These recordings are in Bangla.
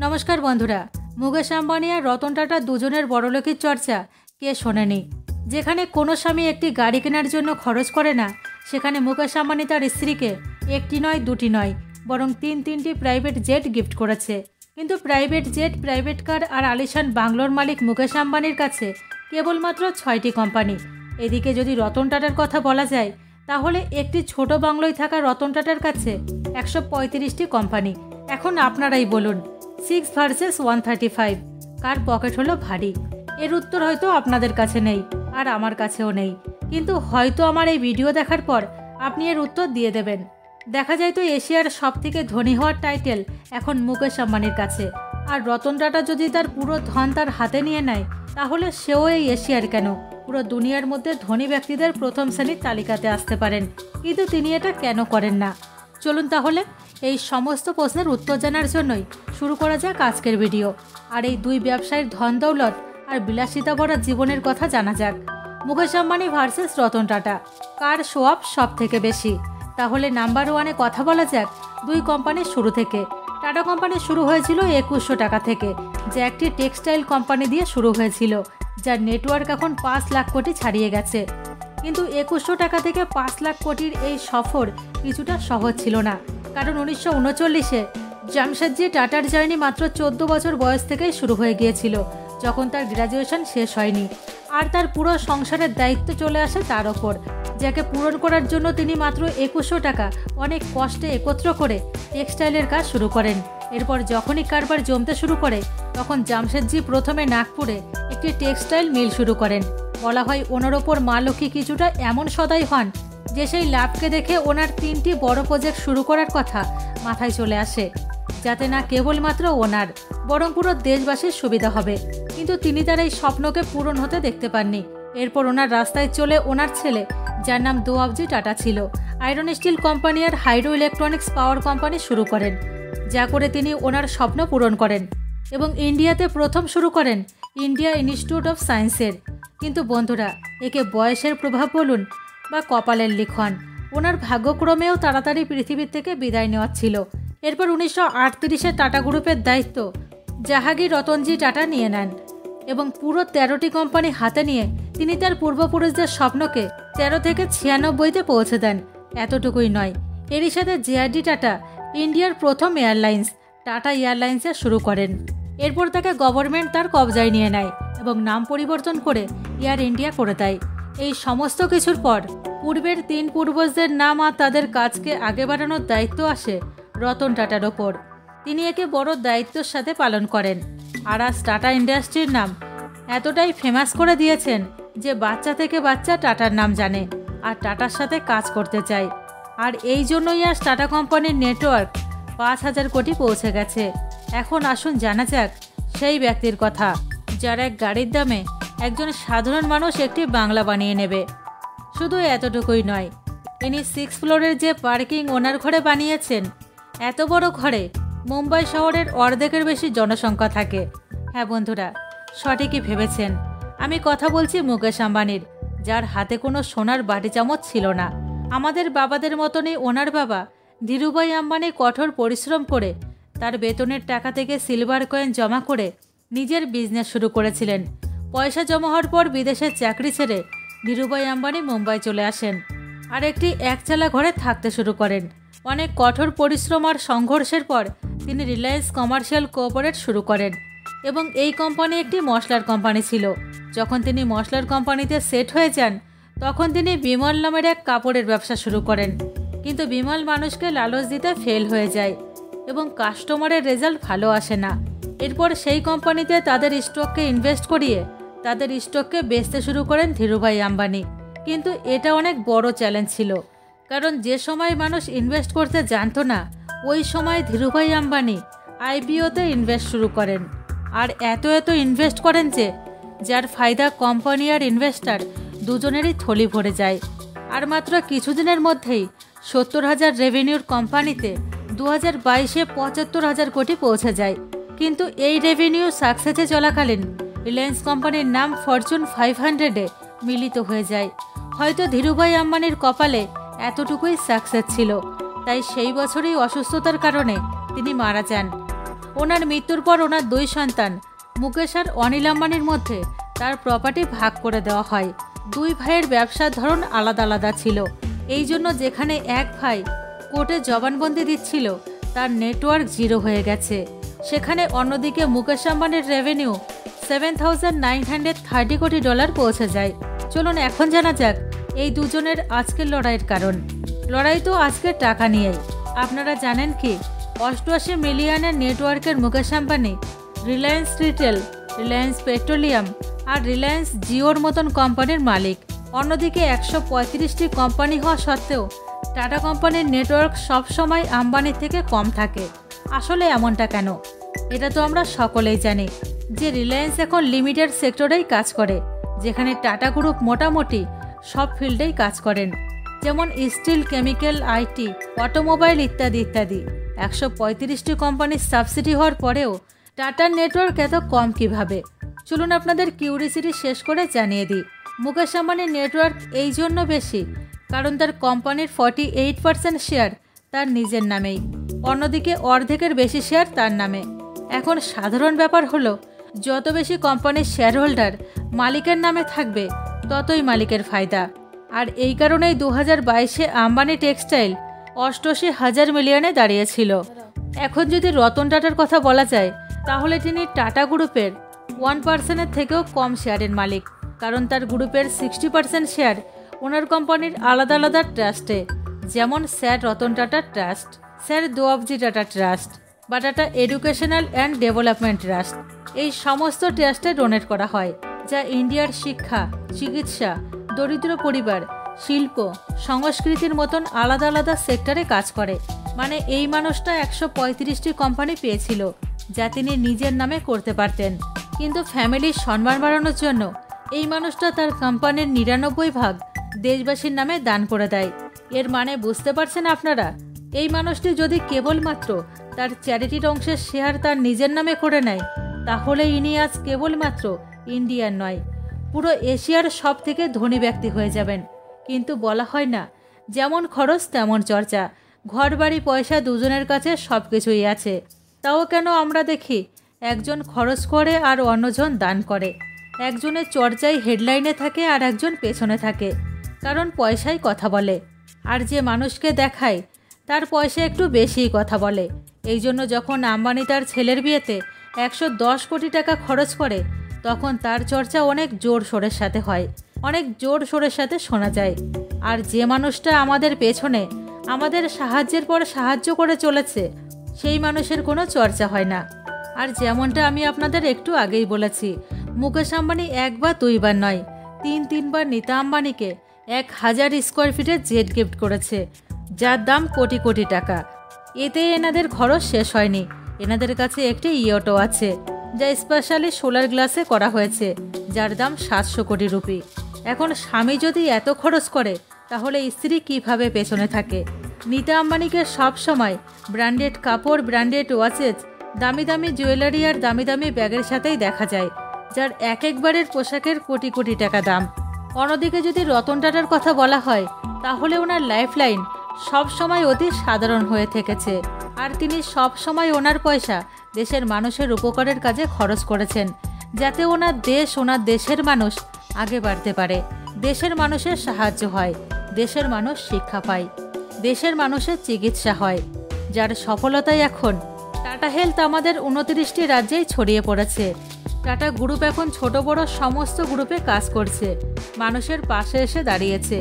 নমস্কার বন্ধুরা, মুকেশ আম্বানি আর রতন টাটা দুজনের বড়লোকের চর্চা কে শোনেনি। যেখানে কোনো স্বামী একটি গাড়ি কেনার জন্য খরচ করে না, সেখানে মুকেশ আম্বানি তার স্ত্রীকে একটি নয় দুটি নয় বরং তিনটি প্রাইভেট জেট গিফট করেছে। কিন্তু প্রাইভেট জেট, প্রাইভেট কার আর আলিশান বাংলোর মালিক মুকেশ আম্বানির কাছে কেবলমাত্র 6টি কোম্পানি। এদিকে যদি রতন টাটার কথা বলা যায়, তাহলে একটি ছোট বাংলোয় থাকা রতন টাটার কাছে 135টি কোম্পানি। এখন আপনারাই বলুন, 6 ভার্সেস 135 কার পকেট হলো ভারী? এর উত্তর হয়তো আপনাদের কাছে নেই আর আমার কাছেও নেই, কিন্তু হয়তো আমার এই ভিডিও দেখার পর আপনি এর উত্তর দিয়ে দেবেন। দেখা যায় তো এশিয়ার সবথেকে ধনী হওয়ার টাইটেল এখন মুকেশ আম্বানির কাছে, আর রতন টাটা যদি তার পুরো ধন তার হাতে নিয়ে নেয়, তাহলে সেও এই এশিয়ার কেন পুরো দুনিয়ার মধ্যে ধনী ব্যক্তিদের প্রথম শ্রেণীর তালিকাতে আসতে পারেন। কিন্তু তিনি এটা কেন করেন না? চলুন তাহলে এই সমস্ত প্রশ্নের উত্তর জানার জন্যই শুরু করা যাক আজকের ভিডিও। আর এই দুই ব্যবসায়ীর ধন দৌলত আর বিলাসিতা ভরা জীবনের কথা জানা যাক। মুকেশ আম্বানি ভার্সেস রতন টাটা, কার শো অফ সব থেকে বেশি? তাহলে নাম্বার 1-এ কথা বলা যাক দুই কোম্পানির শুরু থেকে। টাটা কোম্পানি শুরু হয়েছিল 2100 টাকা থেকে, যা একটি টেক্সটাইল কোম্পানি দিয়ে শুরু হয়েছিল, যার নেটওয়ার্ক এখন 5 লাখ কোটি ছাড়িয়ে গেছে। কিন্তু 2100 টাকা থেকে 5 লাখ কোটির এই সফর কিছুটা সহজ ছিল না, কারণ 1939-এ জামশেদজি টাটার জার্নি মাত্র 14 বছর বয়স থেকেই শুরু হয়ে গিয়েছিল, যখন তার গ্র্যাজুয়েশন শেষ হয়নি। আর তার পুরো সংসারের দায়িত্ব চলে আসে তার ওপর, যাকে পূরণ করার জন্য তিনি মাত্র 2100 টাকা অনেক কষ্টে একত্র করে টেক্সটাইলের কাজ শুরু করেন। এরপর যখনই কারবার জমতে শুরু করে, তখন জামশেদজি প্রথমে নাগপুরে একটি টেক্সটাইল মিল শুরু করেন। বলা হয় ওনার ওপর মা লক্ষ্মী কিছুটা এমন সদয় হন যে সেই লাভকে দেখে ওনার 3টি বড় প্রজেক্ট শুরু করার কথা মাথায় চলে আসে, যাতে না কেবলমাত্র ওনার বরং পুরো দেশবাসীর সুবিধা হবে। কিন্তু তিনি তার এই স্বপ্নকে পূরণ হতে দেখতে পাননি। এরপর ওনার রাস্তায় চলে ওনার ছেলে, যার নাম দোয়াবজি টাটা ছিল, আয়রন স্টিল কোম্পানি আর হাইড্রো ইলেকট্রনিক্স পাওয়ার কোম্পানি শুরু করেন, যা করে তিনি ওনার স্বপ্ন পূরণ করেন এবং ইন্ডিয়াতে প্রথম শুরু করেন ইন্ডিয়া ইনস্টিটিউট অফ সায়েন্সের। কিন্তু বন্ধুরা, একে বয়সের প্রভাব বলুন বা কপালের লিখন, ওনার ভাগ্যক্রমেও তাড়াতাড়ি পৃথিবীর থেকে বিদায় নেওয়া ছিল। এরপর 1938-এ টাটা গ্রুপের দায়িত্ব জাহাঙ্গীর রতনজি টাটা নিয়ে নেন এবং পুরো 13টি কোম্পানি হাতে নিয়ে তিনি তার পূর্বপুরুষদের স্বপ্নকে 13 থেকে 96-তে পৌঁছে দেন। এতটুকুই নয়, এরই সাথে জেআরডি টাটা ইন্ডিয়ার প্রথম এয়ারলাইন্স টাটা এয়ারলাইন্সে শুরু করেন। এরপর তাকে গভর্নমেন্ট তার কবজায় নিয়ে নেয় এবং নাম পরিবর্তন করে এয়ার ইন্ডিয়া করে দেয়। এই সমস্ত কিছুর পর পূর্বের 3 পূর্বজদের নাম আর তাদের কাজকে আগে বাড়ানোর দায়িত্ব আসে রতন টাটার ওপর। তিনি একে বড় দায়িত্বের সাথে পালন করেন। আর আজ টাটা ইন্ডাস্ট্রির নাম এতটাই ফেমাস করে দিয়েছেন যে বাচ্চা থেকে বাচ্চা টাটার নাম জানে আর টাটার সাথে কাজ করতে চায়। আর এই জন্যই আজ টাটা কোম্পানির নেটওয়ার্ক 5000 কোটি পৌঁছে গেছে। এখন আসুন জানা যাক সেই ব্যক্তির কথা, যার এক গাড়ির দামে একজন সাধারণ মানুষ একটি বাংলা বানিয়ে নেবে। শুধু এতটুকুই নয়, তিনি 6 ফ্লোরের যে পার্কিং ওনার ঘরে বানিয়েছেন, এত বড় ঘরে মুম্বাই শহরের অর্ধেকের বেশি জনসংখ্যা থাকে। হ্যাঁ বন্ধুরা, সঠিকই ভেবেছেন, আমি কথা বলছি মুকেশ আম্বানির, যার হাতে কোনো সোনার বাটি চামচ ছিল না। আমাদের বাবাদের মতনই ওনার বাবা ধীরুভাই আম্বানি কঠোর পরিশ্রম করে তার বেতনের টাকা থেকে সিলভার কয়েন জমা করে নিজের বিজনেস শুরু করেছিলেন। পয়সা জমা হওয়ার পর বিদেশের চাকরি ছেড়ে ধীরুভাই আম্বানি মুম্বাই চলে আসেন আর একটি একচালা ঘরে থাকতে শুরু করেন। অনেক কঠোর পরিশ্রম আর সংঘর্ষের পর তিনি রিলায়েন্স কমার্শিয়াল কোঅপারেট শুরু করেন এবং এই কোম্পানি একটি মশলার কোম্পানি ছিল। যখন তিনি মশলার কোম্পানিতে সেট হয়ে যান, তখন তিনি বিমল নামের এক কাপড়ের ব্যবসা শুরু করেন। কিন্তু বিমল মানুষকে লালচ দিতে ফেল হয়ে যায় এবং কাস্টমারের রেজাল্ট ভালো আসে না। এরপর সেই কোম্পানিতে তাদের স্টককে ইনভেস্ট করিয়ে তাদের স্টককে বেচতে শুরু করেন ধীরুভাই আম্বানি। কিন্তু এটা অনেক বড় চ্যালেঞ্জ ছিল, কারণ যে সময় মানুষ ইনভেস্ট করতে জানতো না, ওই সময় ধীরুভাই আম্বানি আইপিওতে ইনভেস্ট শুরু করেন। আর এত ইনভেস্ট করেন যে যার ফায়দা কোম্পানি আর ইনভেস্টার দুজনেরই থলি ভরে যায়। আর মাত্র কিছুদিনের মধ্যেই 70,000 রেভিনিউর কোম্পানিতে 2022-এ 75,000 কোটি পৌঁছে যায়। কিন্তু এই রেভিনিউ সাকসেসে চলাকালীন রিলায়েন্স কোম্পানির নাম ফরচুন 500-এ মিলিত হয়ে যায়। হয়তো ধীরুভাই আম্বানির কপালে এতটুকুই সাকসেস ছিল, তাই সেই বছরই অসুস্থতার কারণে তিনি মারা যান। ওনার মৃত্যুর পর ওনার 2 সন্তান মুকেশ আর অনিল আম্বানির মধ্যে তার প্রপার্টি ভাগ করে দেওয়া হয়। 2 ভাইয়ের ব্যবসার ধরন আলাদা আলাদা ছিল। এই জন্য যেখানে এক ভাই কোর্টে জবানবন্দি দিচ্ছিল তার নেটওয়ার্ক জিরো হয়ে গেছে, সেখানে অন্যদিকে মুকেশ আম্বানির রেভিনিউ $7,930 কোটি পৌঁছে যায়। চলুন এখন জানা যাক এই দুজনের আজকের লড়াইয়ের কারণ। লড়াই তো আজকের টাকা নিয়েই। আপনারা জানেন কি 88 মিলিয়নের নেটওয়ার্কের মুকেশ আম্বানি রিলায়েন্স রিটেল, রিলায়েন্স পেট্রোলিয়াম আর রিলায়েন্স জিওর মতন কোম্পানির মালিক। অন্যদিকে 135টি কোম্পানি হওয়া সত্ত্বেও টাটা কোম্পানির নেটওয়ার্ক সবসময় আম্বানির থেকে কম থাকে। আসলে এমনটা কেন? এটা তো আমরা সকলেই জানি যে রিলায়েন্স এখন লিমিটেড সেক্টরেই কাজ করে, যেখানে টাটা গ্রুপ মোটামুটি সব ফিল্ডেই কাজ করেন, যেমন স্টিল, কেমিক্যাল, আইটি, অটোমোবাইল ইত্যাদি ইত্যাদি। 135টি কোম্পানির সাবসিডি হওয়ার পরেও টাটার নেটওয়ার্ক এত কম কিভাবে? চলুন আপনাদের কিউরিসিটি শেষ করে জানিয়ে দিই। মুকেশ আম্বানির নেটওয়ার্ক এই জন্য বেশি কারণ তার কোম্পানির 48% শেয়ার তার নিজের নামেই, অন্যদিকে অর্ধেকের বেশি শেয়ার তার নামে। এখন সাধারণ ব্যাপার হলো যত বেশি কোম্পানির শেয়ার হোল্ডার মালিকের নামে থাকবে ততই মালিকের ফায়দা। আর এই কারণেই 2022-এ আম্বানি টেক্সটাইল 88,000 মিলিয়নে দাঁড়িয়েছিল। এখন যদি রতন টাটার কথা বলা যায় তাহলে তিনি টাটা গ্রুপের 1%-এর থেকেও কম শেয়ারের মালিক, কারণ তার গ্রুপের 60% শেয়ার ওনার কোম্পানির আলাদা আলাদা ট্রাস্টে, যেমন sir Ratan Tata trust, sir Dorabji Tata trust বা Tata educational and development trust. এই সমস্ত ট্রাস্টে ডোনেট করা হয়, যা ইন্ডিয়ার শিক্ষা, চিকিৎসা, দরিদ্র পরিবার, শিল্প, সংস্কৃতির মতন আলাদা আলাদা সেক্টরে কাজ করে। মানে এই মানুষটা 135টি কোম্পানি পেয়েছিল যা তিনি নিজের নামে করতে পারতেন, কিন্তু ফ্যামিলির সম্মান বাড়ানোর জন্য এই মানুষটা তার কোম্পানির 99% দেশবাসীর নামে দান করে দেয়। এর মানে বুঝতে পারছেন আপনারা? এই মানুষটি যদি কেবলমাত্র তার চ্যারিটির অংশের শেয়ার তার নিজের নামে করে নেয় তাহলে ইনি আজ কেবলমাত্র ইন্ডিয়ার নয়, পুরো এশিয়ার সব থেকে ধনী ব্যক্তি হয়ে যাবেন। কিন্তু বলা হয় না, যেমন খরচ তেমন চর্চা। ঘর বাড়ি পয়সা দুজনের কাছে সব কিছুই আছে, তাও কেন আমরা দেখি একজন খরচ করে আর অন্যজন দান করে। একজনের চর্চায় হেডলাইনে থাকে আর একজন পেছনে থাকে, কারণ পয়সাই কথা বলে। আর যে মানুষকে দেখায় তার পয়সা একটু বেশিই কথা বলে। এই জন্য যখন আম্বানি তার ছেলের বিয়েতে 110 কোটি টাকা খরচ করে তখন তার চর্চা অনেক জোর সোরের সাথে হয়, অনেক জোর সোরের সাথে শোনা যায়। আর যে মানুষটা আমাদের পেছনে আমাদের সাহায্যের পর সাহায্য করে চলেছে সেই মানুষের কোনো চর্চা হয় না। আর যেমনটা আমি আপনাদের একটু আগেই বলেছি, মুকেশ আম্বানি 1 বা 2 বার নয়, 3 বার নীতা আম্বানিকে 1000 স্কোয়ার ফিটের জেট গিফট করেছে, যার দাম কোটি কোটি টাকা। এতে এনাদের খরচ শেষ হয়নি। এনাদের কাছে একটি ইয়টো আছে যা স্পেশালি সোলার গ্লাসে করা হয়েছে, যার দাম 700 কোটি রুপি। এখন স্বামী যদি এত খরচ করে তাহলে স্ত্রী কিভাবে পেছনে থাকে? নীতা আম্বানিকে সব সময় ব্র্যান্ডেড কাপড়, ব্র্যান্ডেড ওয়াচেস, দামি দামি জুয়েলারি আর দামি দামি ব্যাগের সাথেই দেখা যায়, যার এক একবারের পোশাকের কোটি কোটি টাকা দাম। অন্যদিকে যদি রতন টাটার কথা বলা হয় তাহলে ওনার লাইফলাইন সব সময় অতি সাধারণ হয়ে থেকেছে, আর তিনি সব সময় ওনার পয়সা দেশের মানুষের উপকারের কাজে খরচ করেছেন, যাতে ওনার দেশ, ওনার দেশের মানুষ আগে বাড়তে পারে, দেশের মানুষের সাহায্য হয়, দেশের মানুষ শিক্ষা পায়, দেশের মানুষের চিকিৎসা হয়, যার সফলতায় এখন টাটা হেলথ আমাদের 29টি রাজ্যেই ছড়িয়ে পড়েছে। টাটা গ্রুপ এখন ছোট বড় সমস্ত গ্রুপে কাজ করছে, মানুষের পাশে এসে দাঁড়িয়েছে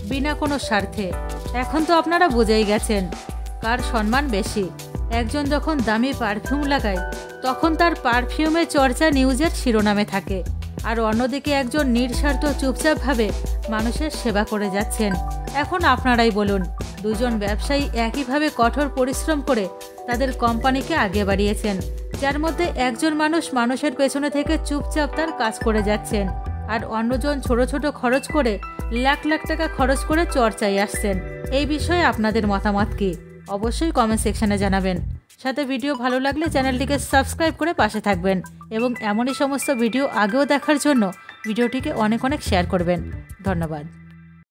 বিনা কোনো স্বার্থে। এখন তো আপনারা বুঝেই গেছেন কার সম্মান বেশি। একজন যখন দামি পারফিউম লাগায় তখন তার পারফিউমের চর্চা নিউজের শিরোনামে থাকে, আর অন্যদিকে একজন নিঃস্বার্থ চুপচাপভাবে মানুষের সেবা করে যাচ্ছেন। এখন আপনারাই বলুন, দুজন ব্যবসায়ী একইভাবে কঠোর পরিশ্রম করে তাদের কোম্পানিকে আগে বাড়িয়েছেন, যার মধ্যে একজন মানুষ মানুষের পেছনে থেকে চুপচাপ তার কাজ করে যাচ্ছেন, আর অন্যজন ছোট ছোট খরচ করে লাখ লাখ টাকা খরচ করে চর্চায় আসছেন। এই বিষয়ে আপনাদের মতামত কি? অবশ্যই কমেন্ট সেকশনে জানাবেন। সাথে ভিডিও ভালো লাগলে চ্যানেলটিকে সাবস্ক্রাইব করে পাশে থাকবেন এবং এমনই সমস্ত ভিডিও আগেও দেখার জন্য ভিডিওটিকে অনেক অনেক শেয়ার করবেন। ধন্যবাদ।